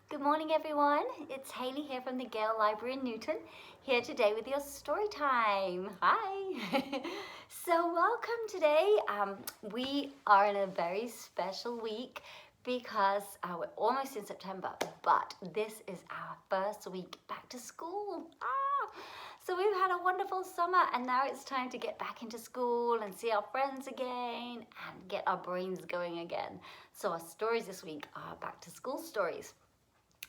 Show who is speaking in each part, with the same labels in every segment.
Speaker 1: Good morning, everyone. It's Hayley here from the Gale Library in Newton, here today with your story time. Hi. So welcome today. We are in a very special week because we're almost in September, but this is our first week back to school. So we've had a wonderful summer and now it's time to get back into school and see our friends again and get our brains going again. So our stories this week are back to school stories.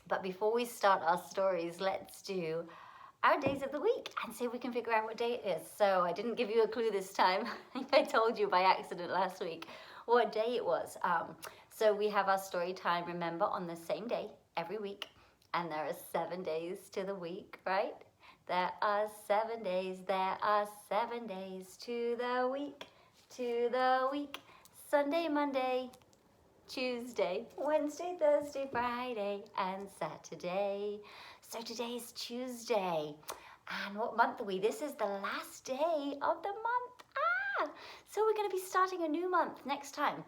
Speaker 1: But before we start our stories, let's do our days of the week and see if we can figure out what day it is. So I didn't give you a clue this time. I think I told you by accident last week what day it was. So we have our story time, remember, on the same day every week. And there are 7 days to the week, right? There are 7 days, there are 7 days to the week, Sunday, Monday, Tuesday, Wednesday, Thursday, Friday, and Saturday. So today is Tuesday. And what month are we? This is the last day of the month. So we're going to be starting a new month next time.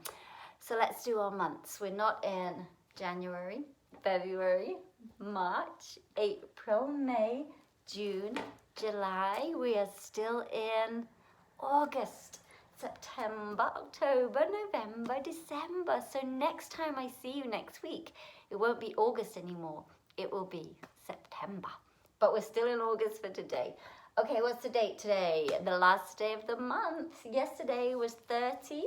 Speaker 1: So let's do our months. We're not in January, February, March, April, May, June, July. We are still in August. September, October, November, December. So next time I see you next week, it won't be August anymore. It will be September. But we're still in August for today. Okay, what's the date today? The last day of the month. Yesterday was 30.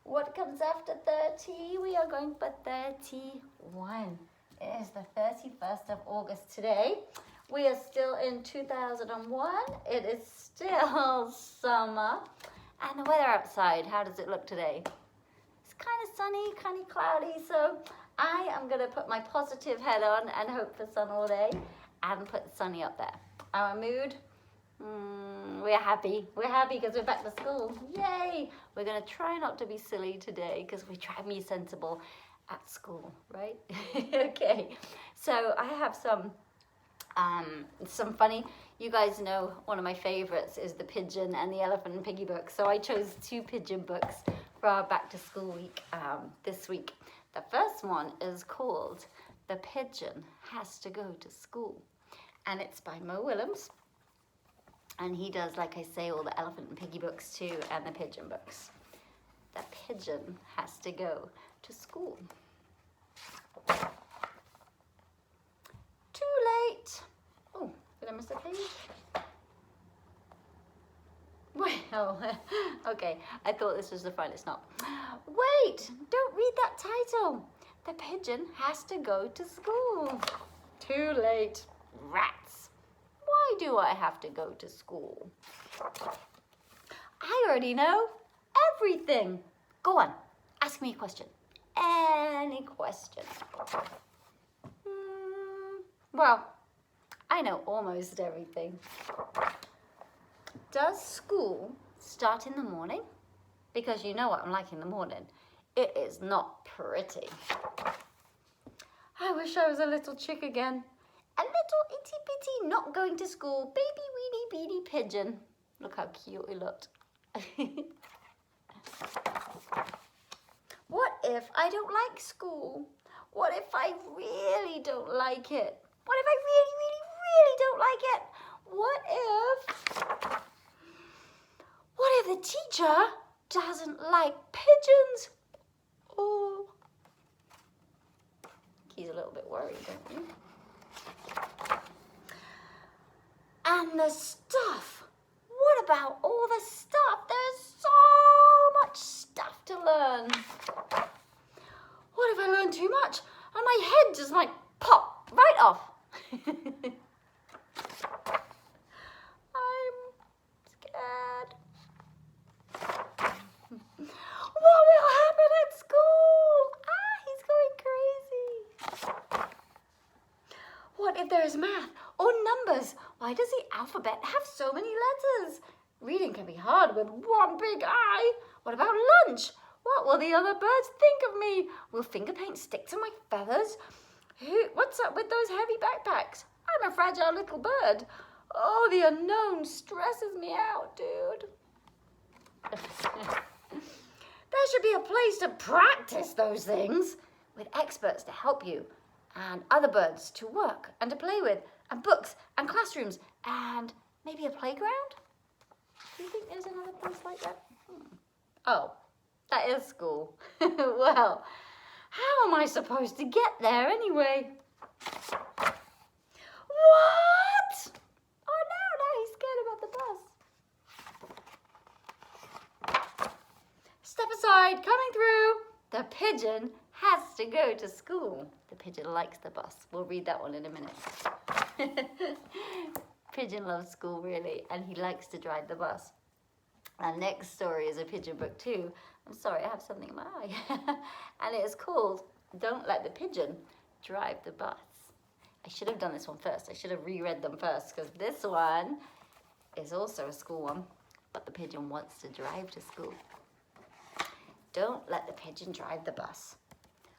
Speaker 1: What comes after 30? We are going for 31. It is the 31st of August today. We are still in 2001. It is still summer. And the weather outside, how does it look today? It's kind of sunny, kind of cloudy, so I am going to put my positive head on and hope for sun all day and put sunny up there. Our mood? We're happy. We're happy because we're back to school. Yay! We're going to try not to be silly today because we try to be sensible at school, right? Okay, so I have some funny, you guys know one of my favorites is the Pigeon and the Elephant and Piggy books. So I chose 2 Pigeon books for our back to school week this week. The first one is called The Pigeon Has to Go to School. And it's by Mo Willems. And he does, like I say, all the Elephant and Piggy books too, and the Pigeon books. The Pigeon Has to Go to School. Too late. Oh, did I miss a page? Well, okay, I thought this was the front, it's not. Wait, don't read that title. The pigeon has to go to school. Too late, rats. Why do I have to go to school? I already know everything. Go on, ask me a question. Any question. Well, I know almost everything. Does school start in the morning? Because you know what I'm like in the morning. It is not pretty. I wish I was a little chick again. A little itty bitty not going to school, baby weeny beady pigeon. Look how cute he looked. What if I don't like school? What if I really don't like it? What if I really don't like it? What if the teacher doesn't like pigeons? Oh, he's a little bit worried, don't you? And the stuff. What about all the stuff? There's so much stuff to learn. What if I learn too much and my head just might pop right off? I'm scared. What will happen at school? He's going crazy. What if there is math or numbers? Why does the alphabet have so many letters? Reading can be hard with one big eye. What about lunch? What will the other birds think of me? Will finger paint stick to my feathers? What's up with those heavy backpacks? I'm a fragile little bird. Oh, the unknown stresses me out, dude. There should be a place to practice those things with experts to help you and other birds to work and to play with, and books and classrooms and maybe a playground? Do you think there's another place like that? Oh, that is school. Well, how am I supposed to get there anyway? What? Oh no, now he's scared about the bus. Step aside, coming through. The pigeon has to go to school. The pigeon likes the bus. We'll read that one in a minute. Pigeon loves school really, and he likes to drive the bus. Our next story is a pigeon book too. I'm sorry, I have something in my eye. And it is called Don't Let the Pigeon Drive the Bus. I should have done this one first. I should have reread them first, because this one is also a school one, but the pigeon wants to drive to school. Don't let the pigeon drive the bus.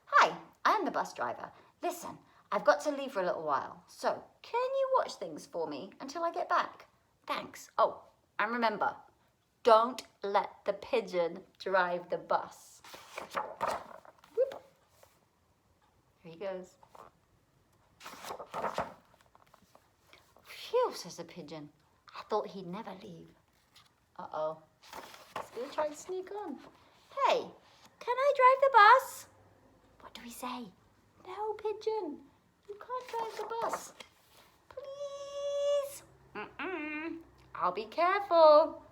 Speaker 1: Hi, I'm the bus driver. Listen, I've got to leave for a little while, so can you watch things for me until I get back? Thanks. Oh, and remember, don't let the pigeon drive the bus. Whoop. Here he goes. Phew, says the pigeon. I thought he'd never leave. Uh-oh. He's going to try to sneak on. Hey, can I drive the bus? What do we say? No, pigeon. You can't drive the bus. Please. I'll be careful.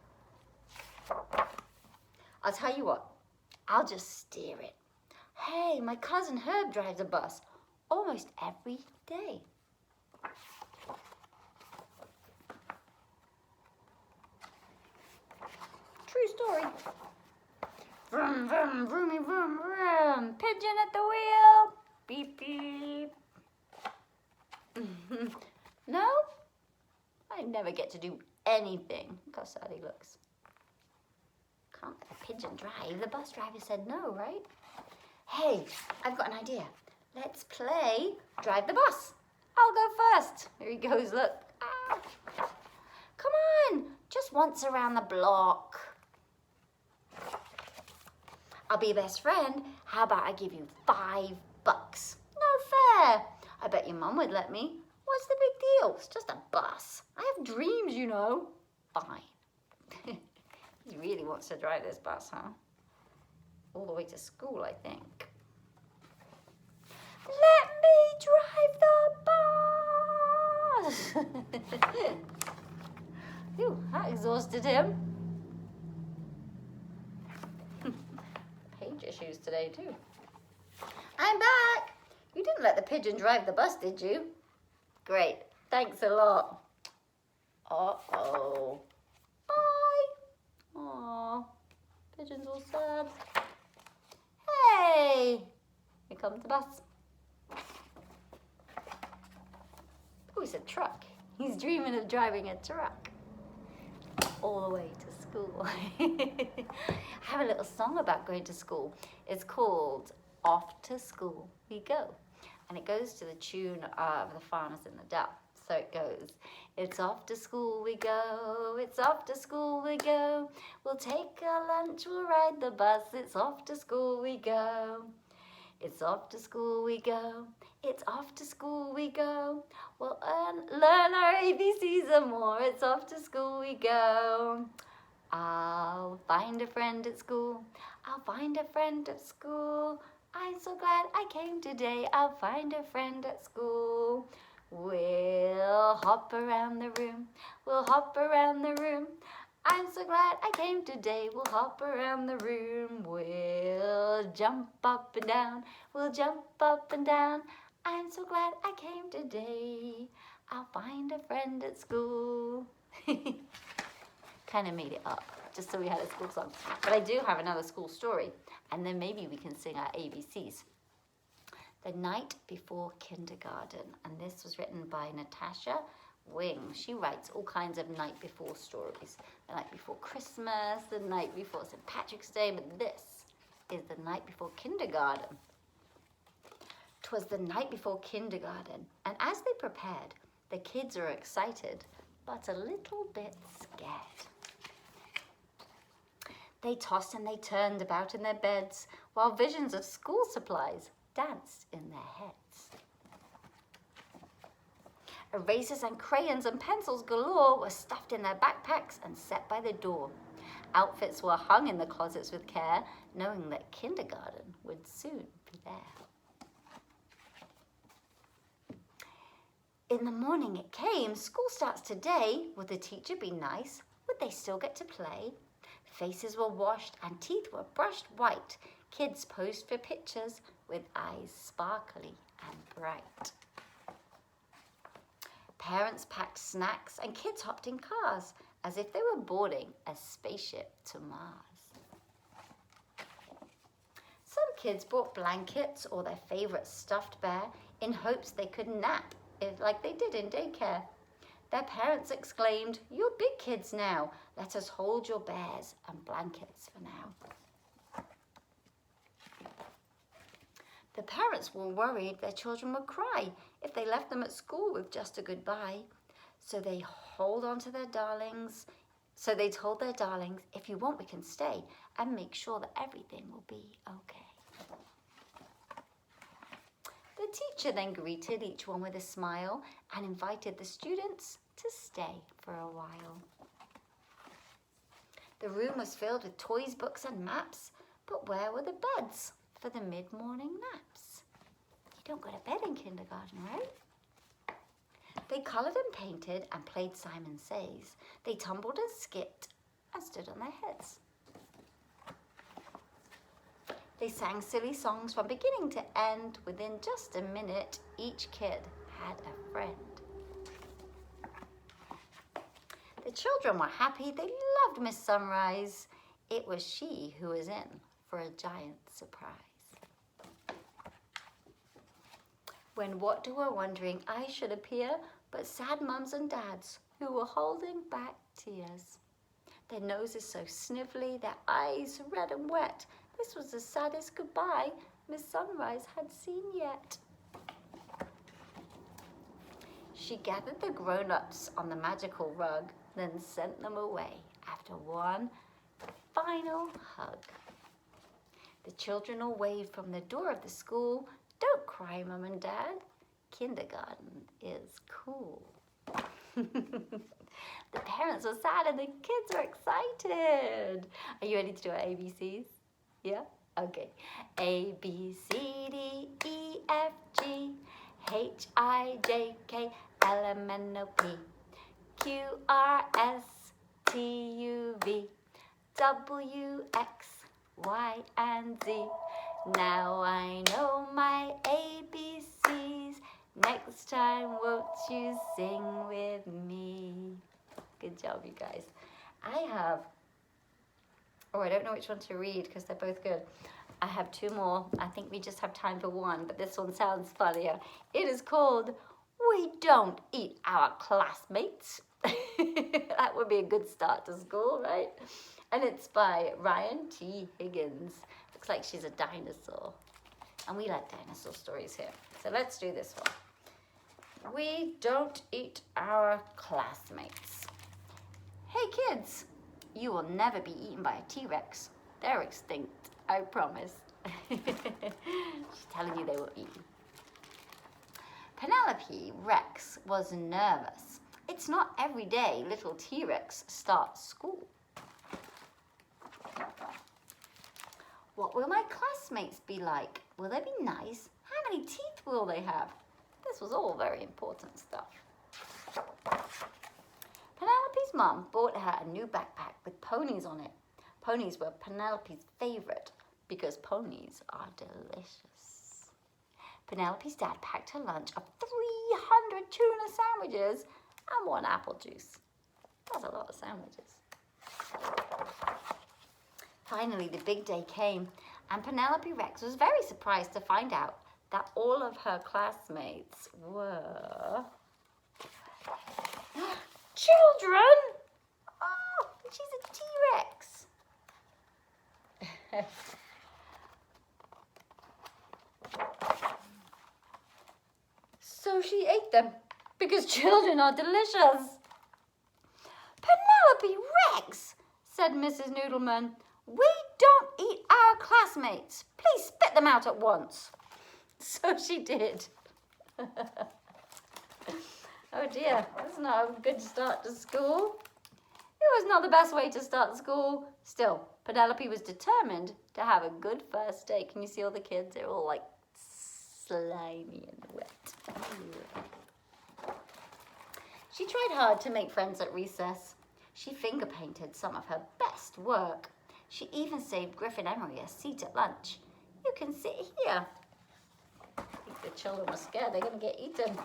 Speaker 1: I'll tell you what. I'll just steer it. Hey, my cousin Herb drives a bus almost every day. True story. Vroom, vroom, vroomy, vroom, vroom. Pigeon at the wheel. Beep, beep. No? I never get to do anything. Look how sad he looks. Can't let the pigeon drive. The bus driver said no, right? Hey, I've got an idea. Let's play Drive the Bus. I'll go first. Here he goes, look. Ah. Come on, just once around the block. I'll be your best friend. How about I give you $5? No fair. I bet your mum would let me. What's the big deal? It's just a bus. I have dreams, you know. Fine. He really wants to drive this bus, huh? All the way to school, I think. Let me drive the bus. Phew, that exhausted him. Page issues today too. I'm back. You didn't let the pigeon drive the bus, did you? Great. Thanks a lot. Uh-oh. Bye. Aw. Pigeon's all sad. Hey. Here comes the bus. Oh, it's a truck. He's dreaming of driving a truck all the way to school. I have a little song about going to school. It's called Off to School We Go. And it goes to the tune of The Farmers in the Dell. So it goes, it's off to school we go, it's off to school we go. We'll take our lunch, we'll ride the bus, it's off to school we go. It's off to school we go, it's off to school we go. We'll learn our ABCs and more, it's off to school we go. I'll find a friend at school, I'll find a friend at school. I'm so glad I came today, I'll find a friend at school. We'll hop around the room, we'll hop around the room. I'm so glad I came today, we'll hop around the room. We'll jump up and down, we'll jump up and down. I'm so glad I came today, I'll find a friend at school. Kind of made it up, just so we had a school song. But I do have another school story, and then maybe we can sing our ABCs. The Night Before Kindergarten, and this was written by Natasha Wing. She writes all kinds of night before stories. The night before Christmas, the night before St. Patrick's Day, but this is the night before kindergarten. 'Twas the night before kindergarten, and as they prepared, the kids were excited, but a little bit scared. They tossed and they turned about in their beds, while visions of school supplies danced in their heads. Erasers and crayons and pencils galore were stuffed in their backpacks and set by the door. Outfits were hung in the closets with care, knowing that kindergarten would soon be there. In the morning it came. School starts today. Would the teacher be nice? Would they still get to play? Faces were washed and teeth were brushed white. Kids posed for pictures with eyes sparkly and bright. Parents packed snacks and kids hopped in cars as if they were boarding a spaceship to Mars. Some kids brought blankets or their favorite stuffed bear in hopes they could nap like they did in daycare. Their parents exclaimed, "You're big kids now. Let us hold your bears and blankets for now." The parents were worried their children would cry if they left them at school with just a goodbye. So they told their darlings, "If you want, we can stay and make sure that everything will be okay." The teacher then greeted each one with a smile and invited the students to stay for a while. The room was filled with toys, books, and maps, but where were the beds for the mid-morning naps? You don't go to bed in kindergarten, right? They coloured and painted and played Simon Says. They tumbled and skipped and stood on their heads. They sang silly songs from beginning to end. Within just a minute, each kid had a friend. The children were happy. They loved Miss Sunrise. It was she who was in for a giant surprise. When what were wondering I should appear, but sad mums and dads who were holding back tears. Their noses so snivelly, their eyes red and wet. This was the saddest goodbye Miss Sunrise had seen yet. She gathered the grown-ups on the magical rug, then sent them away after one final hug. The children all waved from the door of the school. "Don't cry, Mum and Dad. Kindergarten is cool." The parents were sad and the kids were excited. Are you ready to do our ABCs? Yeah? Okay. A, B, C, D, E, F, G, H, I, J, K, L, M, N, O, P, Q, R, S, T, U, V, W, X, Y, and Z. Now I know my ABCs. Next time, won't you sing with me? Good job, you guys. I don't know which one to read because they're both good. I have two more. I think we just have time for one, but this one sounds funnier. It is called "We Don't Eat Our Classmates." That would be a good start to school, right? And it's by Ryan T. Higgins. Looks like she's a dinosaur. And we like dinosaur stories here. So let's do this one. We don't eat our classmates. Hey kids, you will never be eaten by a T-Rex. They're extinct, I promise. She's telling you they will eat you. Penelope Rex was nervous. It's not every day little T-Rex starts school. What will my classmates be like? Will they be nice? How many teeth will they have? This was all very important stuff. Penelope's mum bought her a new backpack with ponies on it. Ponies were Penelope's favorite because ponies are delicious. Penelope's dad packed her lunch of 300 tuna sandwiches and 1 apple juice. That's a lot of sandwiches. Finally, the big day came, and Penelope Rex was very surprised to find out that all of her classmates were children. Oh, she's a T-Rex. So she ate them because children are delicious. Penelope Rex, said Mrs. Noodleman, we don't eat our classmates. Please spit them out at once. So she did. Oh dear, that's not a good start to school. It was not the best way to start school. Still, Penelope was determined to have a good first day. Can you see all the kids? They're all like slimy and wet. She tried hard to make friends at recess. She finger painted some of her best work. She even saved Griffin Emery a seat at lunch. You can sit here. I think the children were scared they're going to get eaten.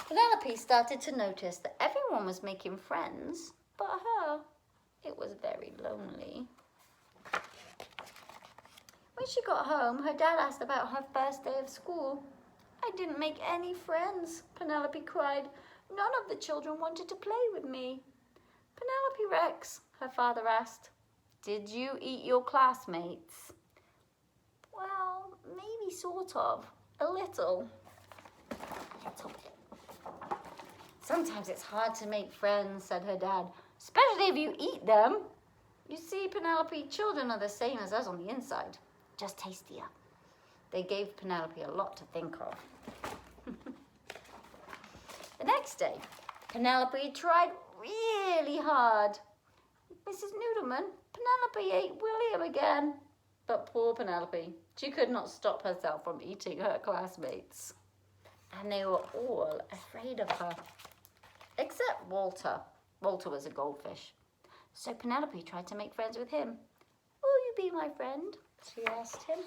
Speaker 1: Penelope started to notice that everyone was making friends, but her. It was very lonely. When she got home, her dad asked about her first day of school. I didn't make any friends, Penelope cried. None of the children wanted to play with me. Penelope Rex, her father asked, did you eat your classmates? Well, maybe sort of. A little. Sometimes it's hard to make friends, said her dad, especially if you eat them. You see, Penelope, children are the same as us on the inside, just tastier. They gave Penelope a lot to think of. The next day, Penelope tried really hard. Mrs. Noodleman, Penelope ate William again. But poor Penelope, she could not stop herself from eating her classmates. And they were all afraid of her. Except Walter. Walter was a goldfish. So Penelope tried to make friends with him. Will you be my friend? She asked him.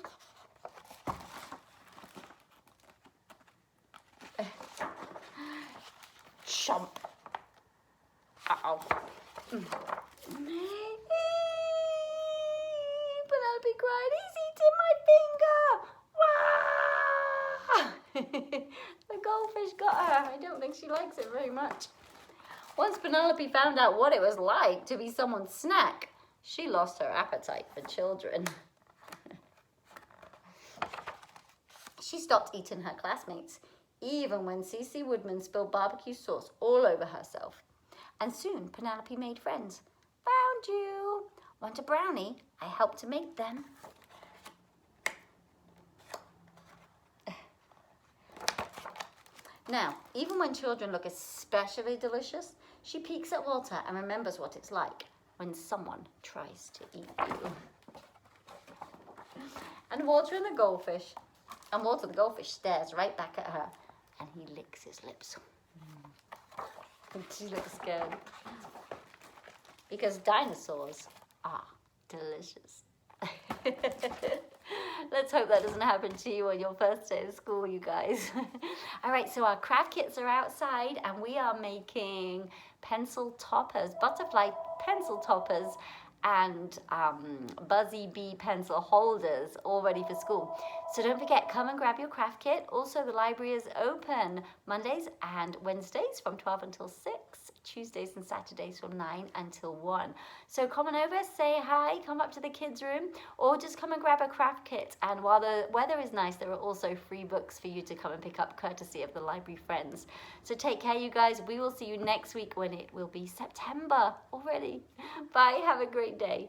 Speaker 1: Chomp. Uh-oh. Penelope cried, he's eating my finger! Wah! The goldfish got her. I don't think she likes it very much. Once Penelope found out what it was like to be someone's snack, she lost her appetite for children. She stopped eating her classmates, even when Cece Woodman spilled barbecue sauce all over herself. And soon Penelope made friends. Found you. Want a brownie? I helped to make them. Now, even when children look especially delicious, she peeks at Walter and remembers what it's like when someone tries to eat you. And Walter the goldfish stares right back at her and he licks his lips. She looks scared. Because dinosaurs are delicious. Let's hope that doesn't happen to you on your first day of school, you guys. All right, so our craft kits are outside and we are making pencil toppers, butterfly pencil toppers and Buzzy Bee pencil holders all ready for school. So don't forget, come and grab your craft kit. Also, the library is open Mondays and Wednesdays from 12 until 6, Tuesdays and Saturdays from 9 until 1. So come on over, say hi, come up to the kids' room, or just come and grab a craft kit. And while the weather is nice, there are also free books for you to come and pick up, courtesy of the library friends. So take care, you guys. We will see you next week when it will be September already. Bye, have a great day.